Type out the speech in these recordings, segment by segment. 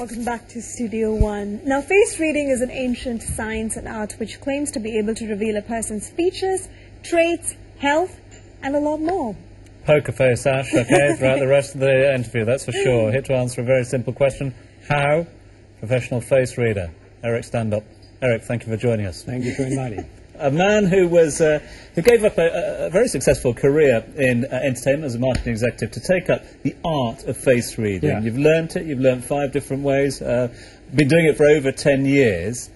Welcome back to Studio 1. Now, face reading is an ancient science and art which claims to be able to reveal a person's features, traits, health, and a lot more. Poker face, Ash, okay, throughout the rest of the interview, that's for sure. Here to answer a very simple question. How? Professional face reader, Eric Standop. Eric, thank you for joining us. Thank you for inviting. A man who gave up a very successful career in entertainment as a marketing executive to take up the art of face reading. Yeah. You've learnt it, you've learnt 5 different ways, been doing it for over 10 years.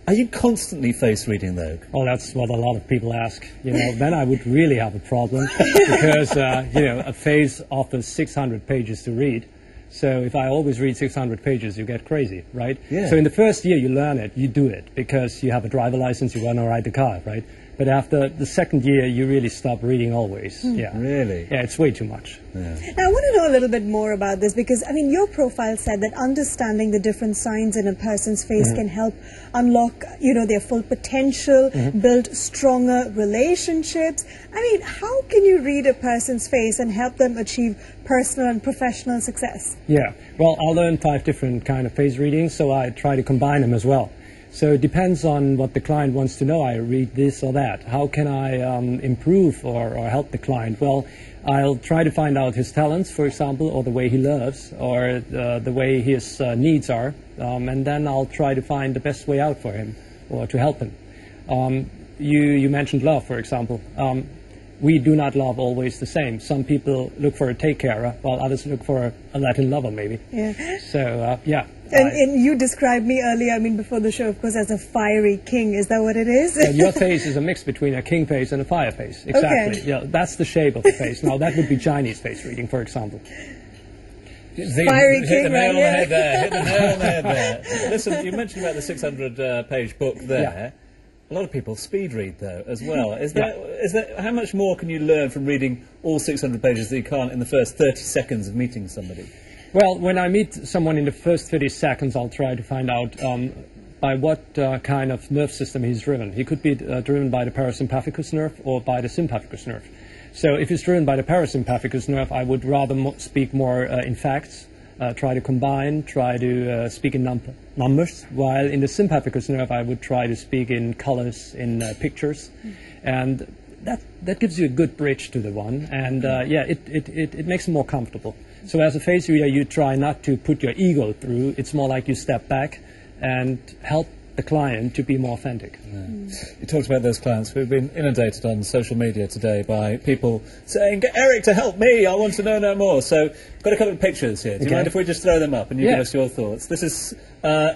Are you constantly face reading, though? Oh, that's what a lot of people ask. You know, then I would really have a problem because, you know, a face offers 600 pages to read. So if I always read 600 pages, you get crazy, right? Yeah. So in the first year you learn it, you do it, because you have a driver license, you want to ride the car, right? But after the second year, you really stop reading always. Yeah. Really? Yeah, it's way too much. Yeah. Now, I want to know a little bit more about this because, I mean, your profile said that understanding the different signs in a person's face can help unlock, you know, their full potential, build stronger relationships. I mean, how can you read a person's face and help them achieve personal and professional success? Yeah, well, I learned 5 different kind of face readings, so I try to combine them as well. So it depends on what the client wants to know. I read this or that. How can I improve or help the client? Well, I'll try to find out his talents, for example, or the way he loves, or the way his needs are, and then I'll try to find the best way out for him, or to help him. You mentioned love, for example. We do not love always the same. Some people look for a take-carer, while others look for a Latin lover, maybe. Yeah. So, yeah. And you described me earlier, I mean, before the show, of course, as a fiery king. Is that what it is? Your face is a mix between a king face and a fire face. Exactly. Okay. Yeah, that's the shape of the face. Now, that would be Chinese face reading, for example. Fiery Hit king, the nail right? on the head there. Hit the nail on the head there. Listen, you mentioned about the 600-page book there. Yeah. A lot of people speed read, though, as well. Is that how much more can you learn from reading all 600 pages that you can't in the first 30 seconds of meeting somebody? Well, when I meet someone in the first 30 seconds, I'll try to find out by what kind of nerve system he's driven. He could be driven by the parasympathicus nerve or by the sympathicus nerve. So if he's driven by the parasympathicus nerve, I would rather speak more in facts, try to combine, try to speak in numbers, while in the sympathicus nerve I would try to speak in colors, in pictures, and that gives you a good bridge to the one, and yeah, it makes it more comfortable. So as a face reader, you try not to put your ego through. It's more like you step back and help the client to be more authentic. Yeah. You talked about those clients. We've been inundated on social media today by people saying, "Get Eric to help me, I want to know no more." So I've got a couple of pictures here. Do you mind if we just throw them up and you give us your thoughts? This is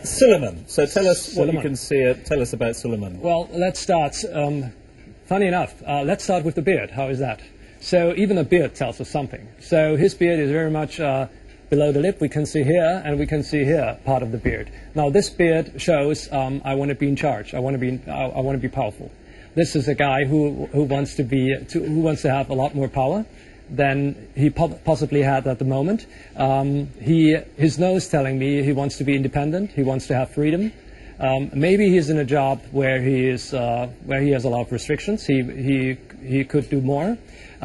Suleiman. So tell us what you can see. Tell us about Suleiman. Well, let's start. Funny enough, let's start with the beard. How is that? So even a beard tells us something. So his beard is very much below the lip. We can see here, and we can see here part of the beard. Now this beard shows I want to be in charge. I want to be powerful. This is a guy who wants to have a lot more power than he possibly had at the moment. His nose telling me he wants to be independent. He wants to have freedom. Maybe he's in a job where he has a lot of restrictions. He could do more.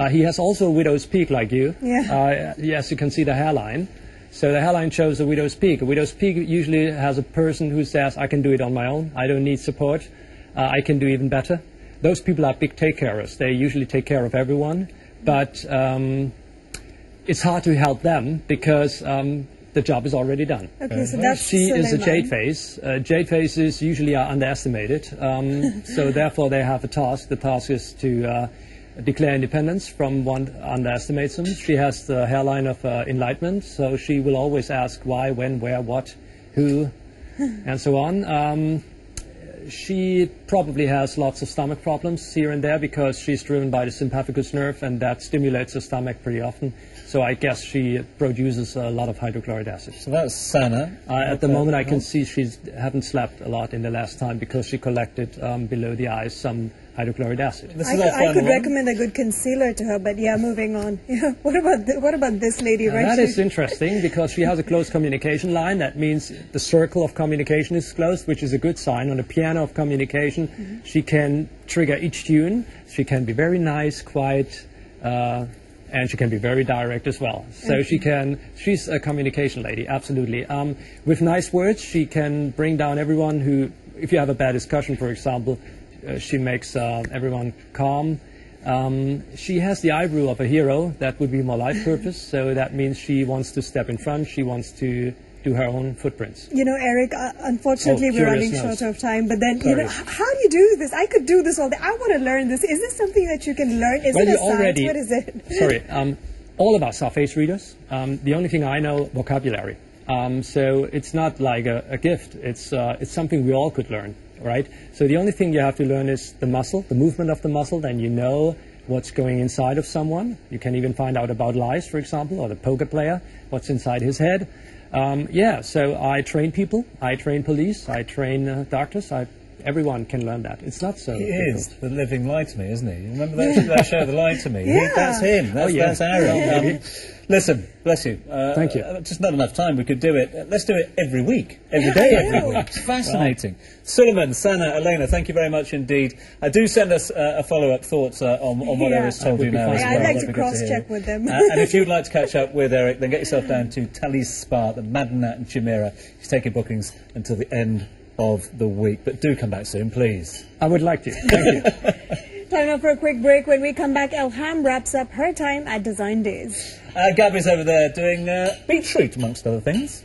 He has also a widow's peak like you. Yeah. Yes, you can see the hairline. So the hairline shows a widow's peak. A widow's peak usually has a person who says, "I can do it on my own. I don't need support. I can do even better." Those people are big take-carers. They usually take care of everyone. But it's hard to help them because the job is already done. Okay, so that's She is a jade face. Jade faces usually are underestimated. So therefore they have a task. The task is to declare independence from one who underestimates them. She has the hairline of enlightenment, so she will always ask why, when, where, what, who, and so on. She probably has lots of stomach problems here and there because she's driven by the sympathicus nerve, and that stimulates the stomach pretty often. So I guess she produces a lot of hydrochloric acid. So that's Sana. At the moment I can see she hasn't slept a lot in the last time because she collected below the eyes some hydrochloric acid. I could recommend a good concealer to her, but yeah, moving on. Yeah. What about this lady right here? That is interesting because she has a close communication line. That means the circle of communication is closed, which is a good sign. On the piano of communication, she can trigger each tune. She can be very nice, quiet, And she can be very direct as well. So she's a communication lady, absolutely. With nice words, she can bring down everyone who, if you have a bad discussion, for example, she makes everyone calm. She has the eyebrow of a hero. That would be more life purpose. So that means she wants to step in front. She wants to do her own footprints. You know, Eric, unfortunately we're running short of time, but then, you know, how do you do this? I could do this all day. I want to learn this. Is this something that you can learn? Is it a science? What is it? Sorry, all of us are face readers. The only thing I know, vocabulary. So it's not like a gift. It's something we all could learn, right? So the only thing you have to learn is the muscle, the movement of the muscle, then you know what's going inside of someone. You can even find out about lies, for example, or the poker player, what's inside his head. So I train people, I train police, I train doctors, everyone can learn that. It's not so difficult. He is the living lie to me, isn't he? You remember that show, The Lie to Me? That's him, that's Aaron. Listen, bless you. Thank you. Just not enough time, we could do it. Let's do it every week, every day, every week. It's fascinating. Suleiman, Sana, Elena, thank you very much indeed. Do send us a follow-up thoughts on what Eric's told you now. I'd like to cross-check with them. And if you'd like to catch up with Eric, then get yourself down to Tally's Spa, the Madinat in Chimera. He's taking bookings until the end of the week. But do come back soon, please. I would like to. Thank you. Time out for a quick break. When we come back, Elham wraps up her time at Design Days. Gabby's over there doing beetroot, amongst other things.